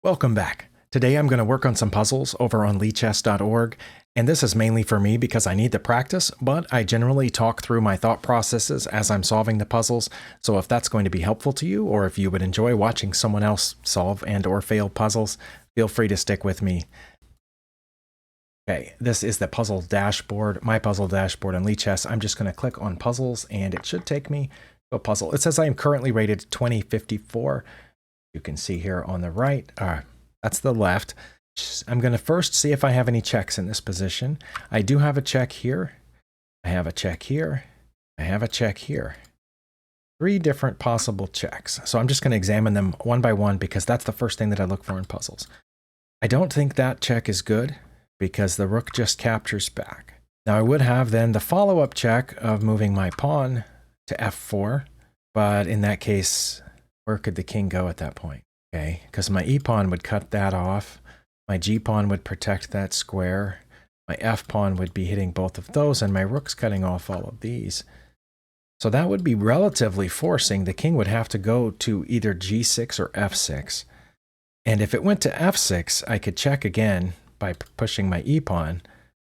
Welcome back. Today I'm going to work on some puzzles over on lichess.org, and this is mainly for me because I need the practice, but I generally talk through my thought processes as I'm solving the puzzles, so if that's going to be helpful to you, or if you would enjoy watching someone else solve and or fail puzzles, feel free to stick with me. Okay, this is the puzzle dashboard, my puzzle dashboard on Lichess. I'm just going to click on puzzles, and it should take me to a puzzle. It says I am currently rated 2054. You can see here on the right, that's the left. I'm going to first see if I have any checks in this position. I do have a check here. I have a check here. I have a check here. 3 different possible checks. So I'm just going to examine them one by one because that's the first thing that I look for in puzzles. I don't think that check is good because the rook just captures back. Now I would have then the follow-up check of moving my pawn to f4, but in that case, where could the king go at that point? Okay, because my e-pawn would cut that off. My g-pawn would protect that square. My f-pawn would be hitting both of those, and my rook's cutting off all of these. So that would be relatively forcing. The king would have to go to either g6 or f6. And if it went to f6, I could check again by pushing my e-pawn,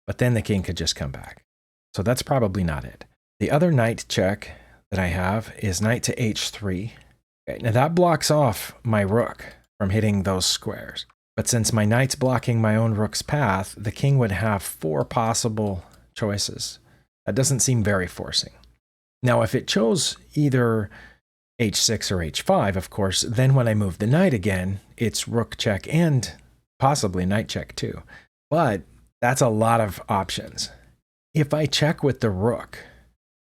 but then the king could just come back. So that's probably not it. The other knight check that I have is knight to h3. Okay, now that blocks off my rook from hitting those squares. But since my knight's blocking my own rook's path, the king would have 4 possible choices. That doesn't seem very forcing. Now, if it chose either h6 or h5, of course, then when I move the knight again, it's rook check and possibly knight check too. But that's a lot of options. If I check with the rook,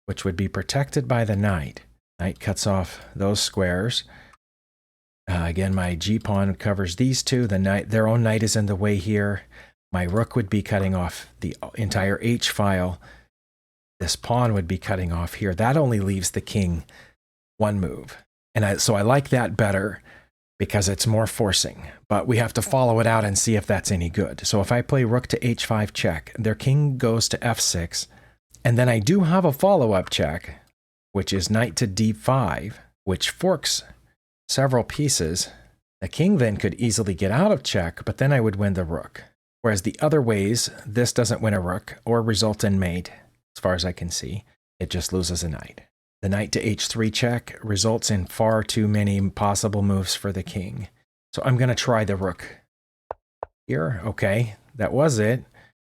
which would be protected by the knight cuts off those squares. Again, my g-pawn covers these two. Their own knight is in the way here. My rook would be cutting off the entire h-file. This pawn would be cutting off here. That only leaves the king one move. And so I like that better because it's more forcing. But we have to follow it out and see if that's any good. So if I play rook to h5 check, their king goes to f6. And then I do have a follow-up check, which is knight to d5, which forks several pieces. The king then could easily get out of check, but then I would win the rook. Whereas the other ways, this doesn't win a rook or result in mate, as far as I can see. It just loses a knight. The knight to h3 check results in far too many possible moves for the king. So I'm going to try the rook here. Okay, that was it.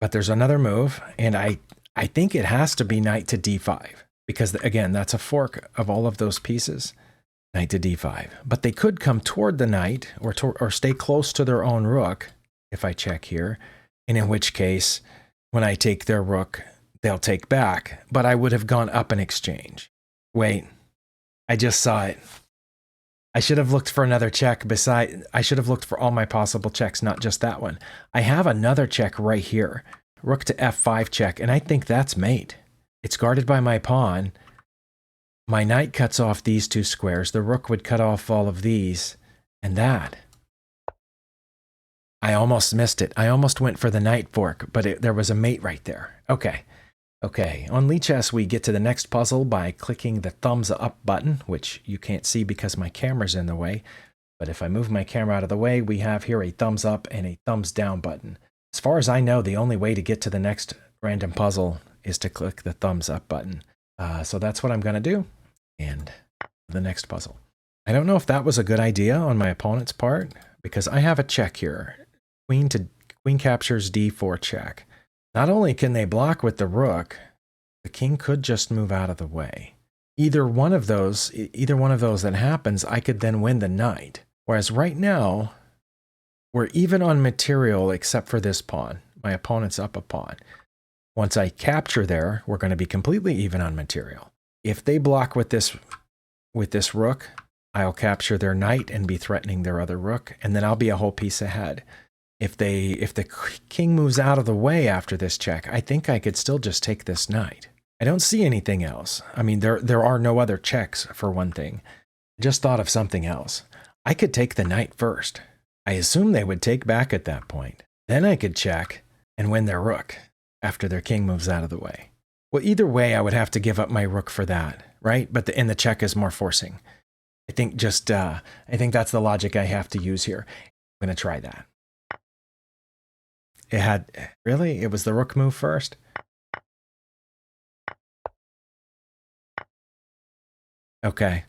But there's another move, and I think it has to be knight to d5. Because, again, that's a fork of all of those pieces, knight to d5. But they could come toward the knight or stay close to their own rook if I check here. And in which case, when I take their rook, they'll take back. But I would have gone up in exchange. Wait, I just saw it. I should have looked for another check I should have looked for all my possible checks, not just that one. I have another check right here. Rook to f5 check, and I think that's mate. It's guarded by my pawn. My knight cuts off these 2 squares. The rook would cut off all of these. And that. I almost missed it. I almost went for the knight fork, but there was a mate right there. Okay. Okay. On Lichess, we get to the next puzzle by clicking the thumbs up button, which you can't see because my camera's in the way. But if I move my camera out of the way, we have here a thumbs up and a thumbs down button. As far as I know, the only way to get to the next random puzzle is to click the thumbs up button. So that's what I'm going to do. And the next puzzle. I don't know if that was a good idea on my opponent's part, because I have a check here. Queen captures d4 check. Not only can they block with the rook, the king could just move out of the way. Either one of those that happens, I could then win the knight. Whereas right now, we're even on material except for this pawn. My opponent's up a pawn. Once I capture there, we're going to be completely even on material. If they block with this rook, I'll capture their knight and be threatening their other rook, and then I'll be a whole piece ahead. If the king moves out of the way after this check, I think I could still just take this knight. I don't see anything else. I mean, there are no other checks, for one thing. I just thought of something else. I could take the knight first. I assume they would take back at that point. Then I could check and win their rook after their king moves out of the way. Well, either way, I would have to give up my rook for that, right? But the check is more forcing. I think that's the logic I have to use here. I'm going to try that. It had, really? It was the rook move first? Okay.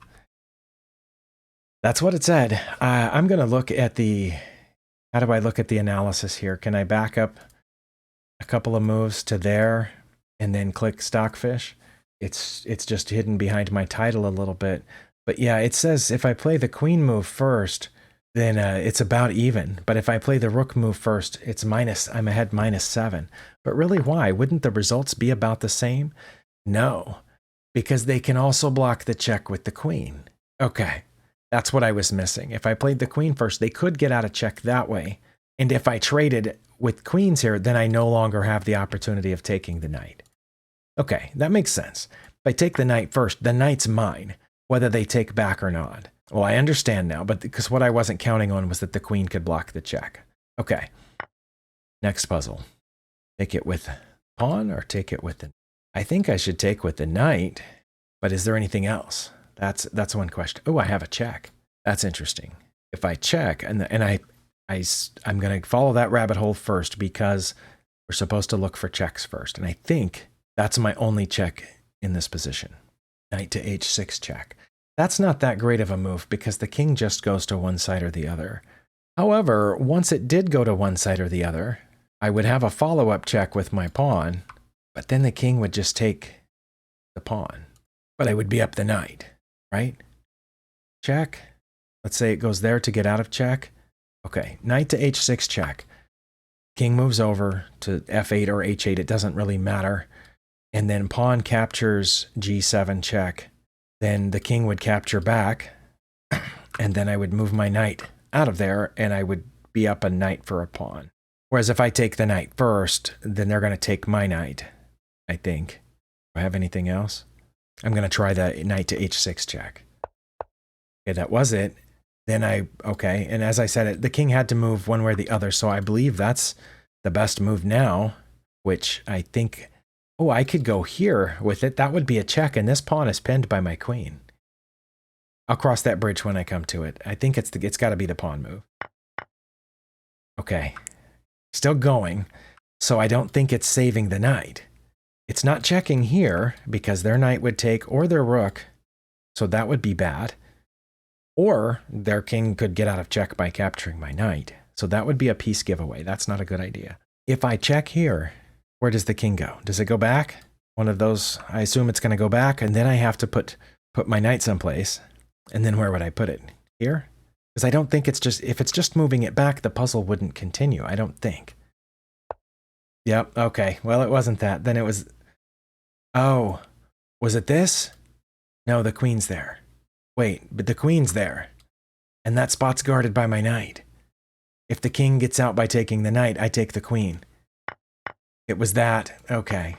That's what it said. I'm going to look at the, how do I look at the analysis here? Can I back up a couple of moves to there and then click Stockfish? It's just hidden behind my title a little bit. But yeah, it says if I play the queen move first, then it's about even. But if I play the rook move first, it's minus, I'm ahead -7. But really, why? Wouldn't the results be about the same? No, because they can also block the check with the queen. Okay, that's what I was missing. If I played the queen first, they could get out of check that way. And if I traded with queens here, then I no longer have the opportunity of taking the knight. Okay, that makes sense. If I take the knight first, the knight's mine, whether they take back or not. Well, I understand now, but because what I wasn't counting on was that the queen could block the check. Okay, next puzzle. Take it with pawn or take it with the... I think I should take with the knight, but is there anything else? That's one question. Oh, I have a check. That's interesting. If I check, and I'm going to follow that rabbit hole first because we're supposed to look for checks first. And I think that's my only check in this position. Knight to h6 check. That's not that great of a move because the king just goes to one side or the other. However, once it did go to one side or the other, I would have a follow-up check with my pawn, but then the king would just take the pawn. But I would be up the knight, right? Check. Let's say it goes there to get out of check. Okay, knight to h6 check. King moves over to f8 or h8. It doesn't really matter. And then pawn captures g7 check. Then the king would capture back. And then I would move my knight out of there and I would be up a knight for a pawn. Whereas if I take the knight first, then they're going to take my knight, I think. Do I have anything else? I'm going to try the knight to h6 check. Okay, that was it. Then okay, and as I said, the king had to move one way or the other, so I believe that's the best move now, which I think, oh, I could go here with it. That would be a check, and this pawn is pinned by my queen. I'll cross that bridge when I come to it. I think it's got to be the pawn move. Okay, still going, so I don't think it's saving the knight. It's not checking here, because their knight would take, or their rook, so that would be bad. Or their king could get out of check by capturing my knight. So that would be a piece giveaway. That's not a good idea. If I check here, where does the king go? Does it go back? One of those, I assume it's going to go back, and then I have to put my knight someplace. And then where would I put it? Here? Because I don't think it's just, if it's just moving it back, the puzzle wouldn't continue. I don't think. Yep, okay. Well, it wasn't that. Then it was, oh, was it this? No, the queen's there. Wait, but the queen's there, and that spot's guarded by my knight. If the king gets out by taking the knight, I take the queen. It was that. Okay.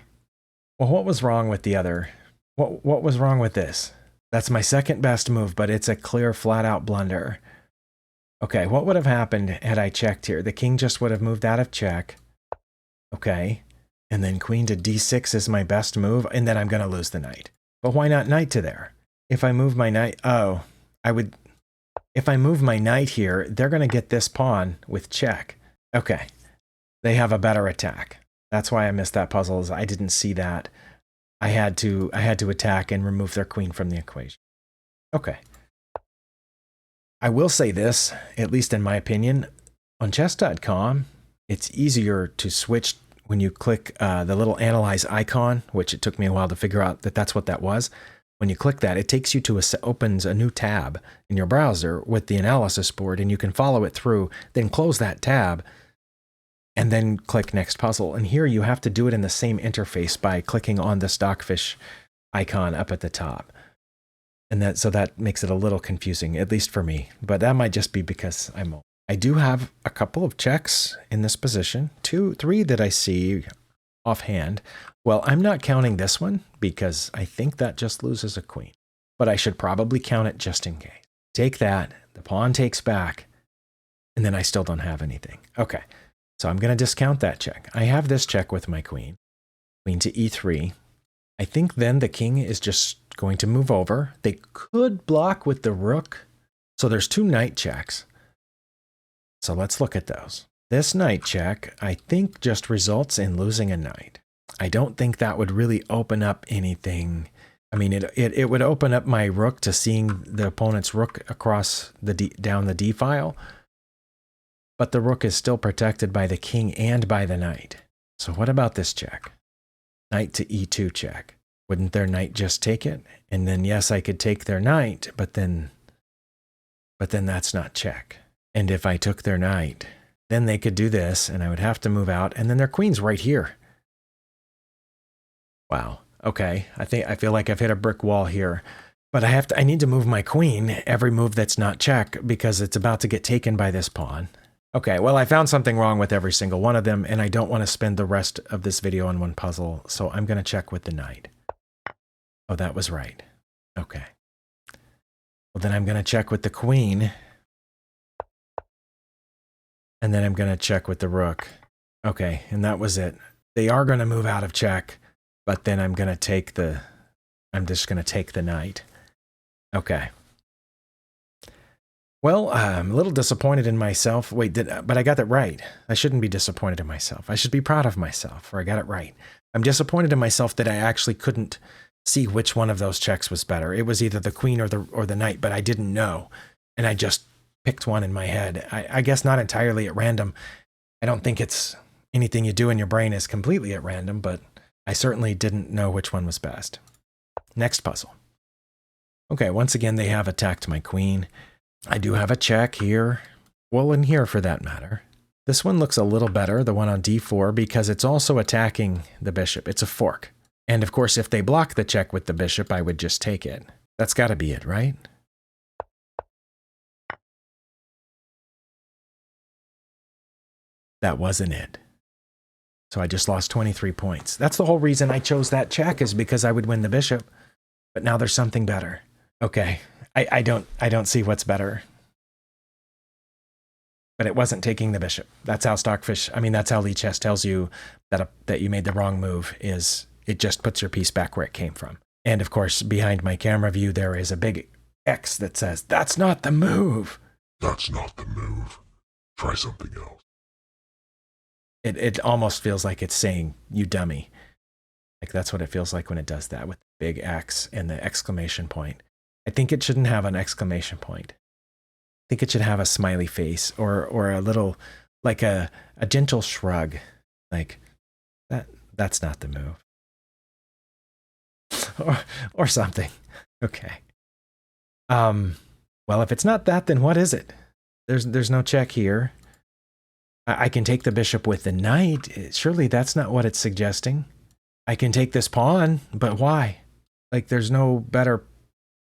Well, what was wrong with the other? What was wrong with this? That's my second best move, but it's a clear, flat-out blunder. Okay, what would have happened had I checked here? The king just would have moved out of check. Okay. And then queen to d6 is my best move, and then I'm going to lose the knight. But why not knight to there? If I move my knight, oh, if I move my knight here, they're going to get this pawn with check. Okay, they have a better attack. That's why I missed that puzzle, is I didn't see that. I had to attack and remove their queen from the equation. Okay. I will say this, at least in my opinion, on chess.com, it's easier to switch when you click the little analyze icon, which it took me a while to figure out that that's what that was. When you click that, it takes you to opens a new tab in your browser with the analysis board, and you can follow it through, then close that tab, and then click next puzzle. And here you have to do it in the same interface by clicking on the Stockfish icon up at the top. And so that makes it a little confusing, at least for me. But that might just be because I'm old. I do have a couple of checks in this position, 3 that I see offhand. Well, I'm not counting this one because I think that just loses a queen. But I should probably count it just in case. Take that, the pawn takes back, and then I still don't have anything. Okay, so I'm going to discount that check. I have this check with my queen. Queen to e3. I think then the king is just going to move over. They could block with the rook. So there's 2 knight checks. So let's look at those. This knight check, I think, just results in losing a knight. I don't think that would really open up anything. I mean, it would open up my rook to seeing the opponent's rook across the down the d file, but the rook is still protected by the king and by the knight. So what about this check? Knight to e2 check. Wouldn't their knight just take it? And then yes, I could take their knight, but then that's not check. And if I took their knight, then they could do this, and I would have to move out, and then their queen's right here. Wow. Okay. I feel like I've hit a brick wall here. But I need to move my queen every move that's not check because it's about to get taken by this pawn. Okay, well, I found something wrong with every single one of them, and I don't want to spend the rest of this video on one puzzle, so I'm going to check with the knight. Oh, that was right. Okay. Well, then I'm going to check with the queen. And then I'm going to check with the rook. Okay, and that was it. They are going to move out of check, but then I'm just going to take the knight. Okay. Well, I'm a little disappointed in myself. Wait, but I got that right. I shouldn't be disappointed in myself. I should be proud of myself, for I got it right. I'm disappointed in myself that I actually couldn't see which one of those checks was better. It was either the queen or the knight, but I didn't know. And I just picked one in my head. I guess not entirely at random. I don't think it's anything you do in your brain is completely at random, but I certainly didn't know which one was best. Next puzzle. Okay, once again, they have attacked my queen. I do have a check here. Well, in here for that matter. This one looks a little better, the one on d4, because it's also attacking the bishop. It's a fork. And of course, if they block the check with the bishop, I would just take it. That's got to be it, right? That wasn't it. So I just lost 23 points. That's the whole reason I chose that check, is because I would win the bishop. But now there's something better. Okay, I don't see what's better. But it wasn't taking the bishop. That's how that's how Lichess tells you that you made the wrong move, is it just puts your piece back where it came from. And of course, behind my camera view, there is a big X that says, "That's not the move." That's not the move. Try something else. It almost feels like it's saying, "You dummy." Like that's what it feels like when it does that with the big X and the exclamation point. I think it shouldn't have an exclamation point. I think it should have a smiley face or a little, like a gentle shrug. Like, that's not the move. or something. Okay. Well, if it's not that, then what is it? There's no check here. I can take the bishop with the knight. Surely that's not what it's suggesting. I can take this pawn, but why? Like, there's no better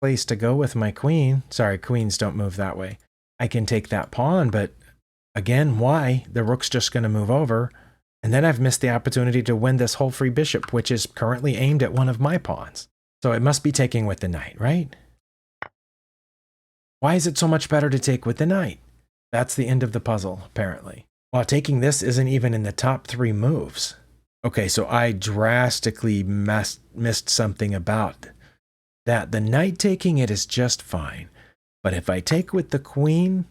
place to go with my queen. Sorry, queens don't move that way. I can take that pawn, but again, why? The rook's just going to move over, and then I've missed the opportunity to win this whole free bishop, which is currently aimed at one of my pawns. So it must be taking with the knight, right? Why is it so much better to take with the knight? That's the end of the puzzle, apparently. While taking this isn't even in the top 3 moves. Okay, so I drastically missed something about that. The knight taking it is just fine. But if I take with the queen,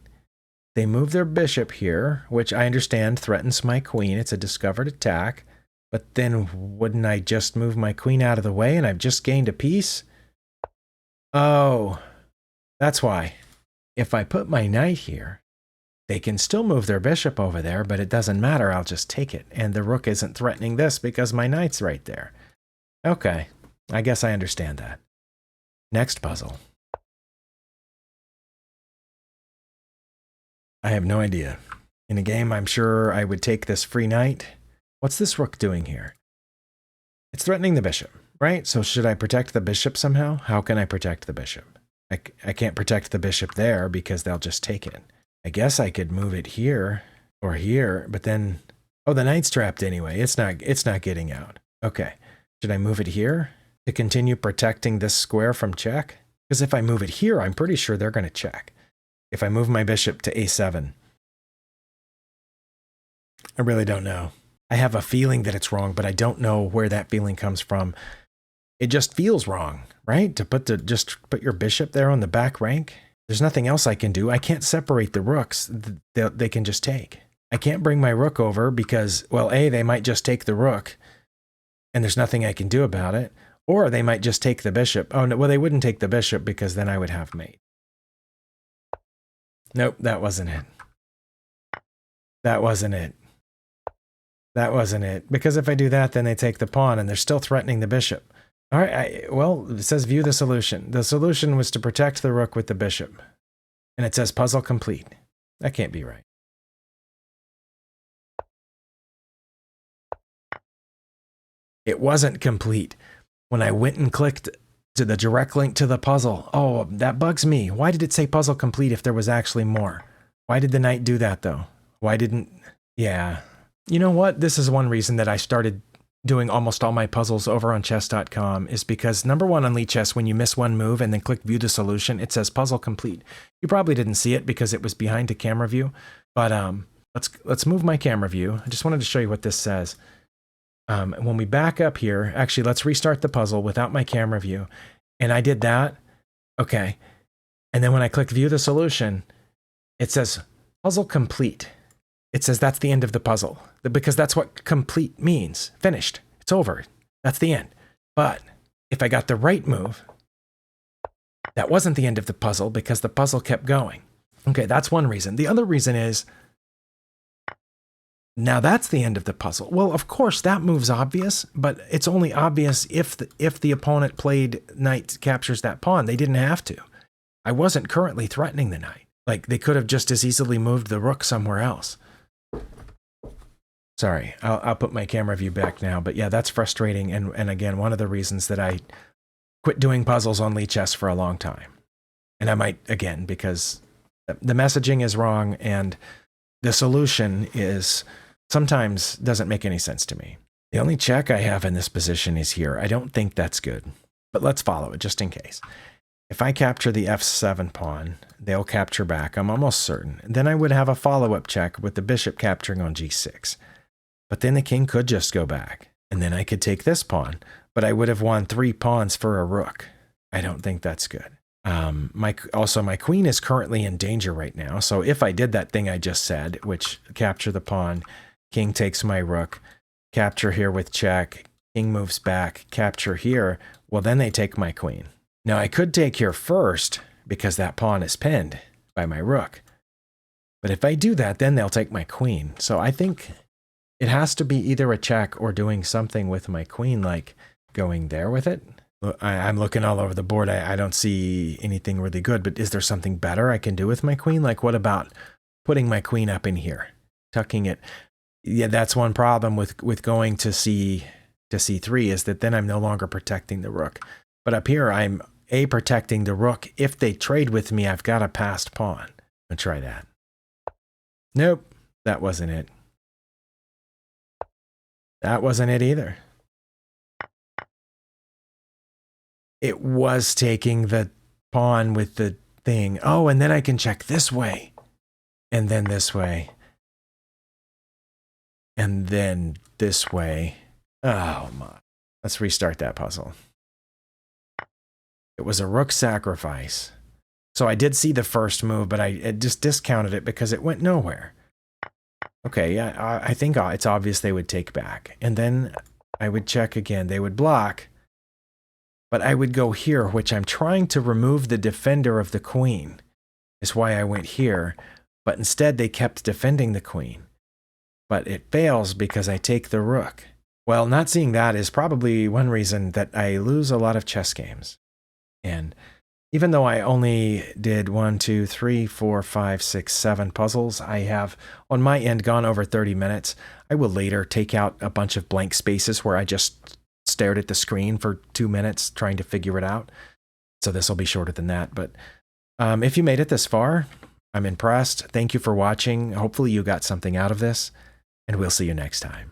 they move their bishop here, which I understand threatens my queen. It's a discovered attack. But then wouldn't I just move my queen out of the way and I've just gained a piece? Oh, that's why. If I put my knight here, they can still move their bishop over there, but it doesn't matter. I'll just take it. And the rook isn't threatening this because my knight's right there. Okay, I guess I understand that. Next puzzle. I have no idea. In a game, I'm sure I would take this free knight. What's this rook doing here? It's threatening the bishop, right? So should I protect the bishop somehow? How can I protect the bishop? I can't protect the bishop there because they'll just take it. I guess I could move it here or here, but then, oh, the knight's trapped anyway. It's not getting out. Okay. Should I move it here to continue protecting this square from check? Because if I move it here, I'm pretty sure they're going to check. If I move my bishop to a7, I really don't know. I have a feeling that it's wrong, but I don't know where that feeling comes from. It just feels wrong, right? To just put your bishop there on the back rank. There's nothing else I can do. I can't separate the rooks. They can just take. I can't bring my rook over because, well, A, they might just take the rook and there's nothing I can do about it. Or they might just take the bishop. Oh, no, well, they wouldn't take the bishop because then I would have mate. Nope, that wasn't it. That wasn't it. That wasn't it. Because if I do that, then they take the pawn and they're still threatening the bishop. All right, well, it says view the solution. The solution was to protect the rook with the bishop. And it says puzzle complete. That can't be right. It wasn't complete. When I went and clicked to the direct link to the puzzle, oh, that bugs me. Why did it say puzzle complete if there was actually more? Why did the knight do that, though? Why didn't... Yeah. You know what? This is one reason that I started doing almost all my puzzles over on chess.com is because, number one, on Lichess, when you miss one move and then click view the solution, it says puzzle complete. You probably didn't see it because it was behind a camera view, but let's move my camera view. I just wanted to show you what this says. When we back up here, actually, let's restart the puzzle without my camera view. And I did that. Okay. And then when I click view the solution, it says puzzle complete. It says that's the end of the puzzle because that's what complete means. Finished. It's over. That's the end. But if I got the right move, that wasn't the end of the puzzle because the puzzle kept going. Okay, that's one reason. The other reason is, now that's the end of the puzzle. Well, of course, that move's obvious, but it's only obvious if the opponent played knight captures that pawn. They didn't have to. I wasn't currently threatening the knight. Like, they could have just as easily moved the rook somewhere else. Sorry, I'll put my camera view back now. But yeah, that's frustrating. And again, one of the reasons that I quit doing puzzles on Lichess for a long time. And I might, again, because the messaging is wrong and the solution is sometimes doesn't make any sense to me. The only check I have in this position is here. I don't think that's good, but let's follow it just in case. If I capture the f7 pawn, they'll capture back, I'm almost certain. Then I would have a follow-up check with the bishop capturing on g6. But then the king could just go back, and then I could take this pawn, but I would have won 3 pawns for a rook. I don't think that's good. Also, my queen is currently in danger right now, so if I did that thing I just said, which capture the pawn, king takes my rook, capture here with check, king moves back, capture here, well then they take my queen. Now I could take here first, because that pawn is pinned by my rook. But if I do that, then they'll take my queen. So I think it has to be either a check or doing something with my queen, like going there with it. I'm looking all over the board. I don't see anything really good, but is there something better I can do with my queen? Like, what about putting my queen up in here, tucking it? Yeah, that's one problem with going to c3 is that then I'm no longer protecting the rook. But up here, I'm protecting the rook. If they trade with me, I've got a passed pawn. I'll try that. Nope, that wasn't it. That wasn't it either. It was taking the pawn with the thing. Oh, and then I can check this way. And then this way. And then this way. Oh my. Let's restart that puzzle. It was a rook sacrifice. So I did see the first move, but I just discounted it because it went nowhere. Okay, yeah, I think it's obvious they would take back. And then I would check again. They would block. But I would go here, which I'm trying to remove the defender of the queen. Is why I went here. But instead they kept defending the queen. But it fails because I take the rook. Well, not seeing that is probably one reason that I lose a lot of chess games. And even though I only did 1, 2, 3, 4, 5, 6, 7 puzzles, I have on my end gone over 30 minutes. I will later take out a bunch of blank spaces where I just stared at the screen for 2 minutes trying to figure it out. So this will be shorter than that. But if you made it this far, I'm impressed. Thank you for watching. Hopefully you got something out of this, and we'll see you next time.